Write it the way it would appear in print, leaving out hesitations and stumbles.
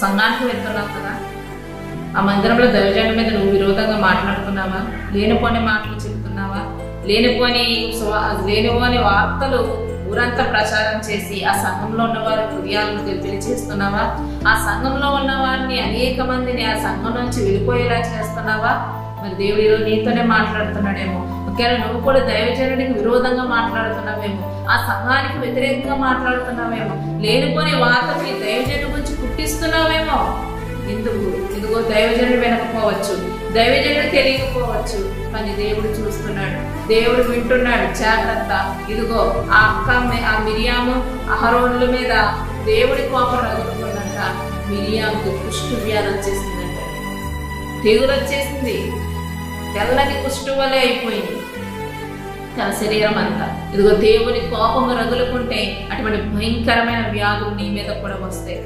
సంఘానికి వెళ్తున్నావు కదా, ఆ మందిరంలో దైవజనుడి మీద నువ్వు విరోధంగా మాట్లాడుతున్నావా? లేనిపోని మాటలు చెబుతున్నావా? లేనిపోని వార్తలు ఊరంతా ప్రచారం చేసి ఆ సంఘంలో ఉన్న వారి హృదయాలను గెలిపిలి చేస్తున్నావా? ఆ సంఘంలో ఉన్న వారిని అనేక మందిని ఆ సంఘం నుంచి వెళ్ళిపోయేలా చేస్తున్నావా? మరి దేవుడు ఈరోజు నీతోనే మాట్లాడుతున్నాడేమో. ఒకవేళ నువ్వు కూడా దైవజనుడికి విరోధంగా మాట్లాడుతున్నావేమో, ఆ సంఘానికి వ్యతిరేకంగా మాట్లాడుతున్నావేమో, లేనిపోని వార్తకి దైవజనుడి గురించి పుట్టిస్తున్నావేమో. ఎందుకు? ఇదిగో దైవజనుడు వినకపోవచ్చు, దైవజనుడు తెలియకపోవచ్చు, కానీ దేవుడు చూస్తున్నాడు, దేవుడు వింటున్నాడు. జాగ్రత్త. ఇదిగో ఆ మిరియాము అహరోనుల మీద దేవుడి కోపం రగులుకుందంట. మిరియాముకు కుష్టు వ్యాధి వచ్చేసిందంట, తెగులు వచ్చేసింది, తెల్లని కుష్టు వలె అయిపోయింది తన శరీరం అంతా. ఇదిగో దేవుని కోపము రగులుకుంటే అటువంటి భయంకరమైన వ్యాధులు నీ మీద కూడా వస్తాయి.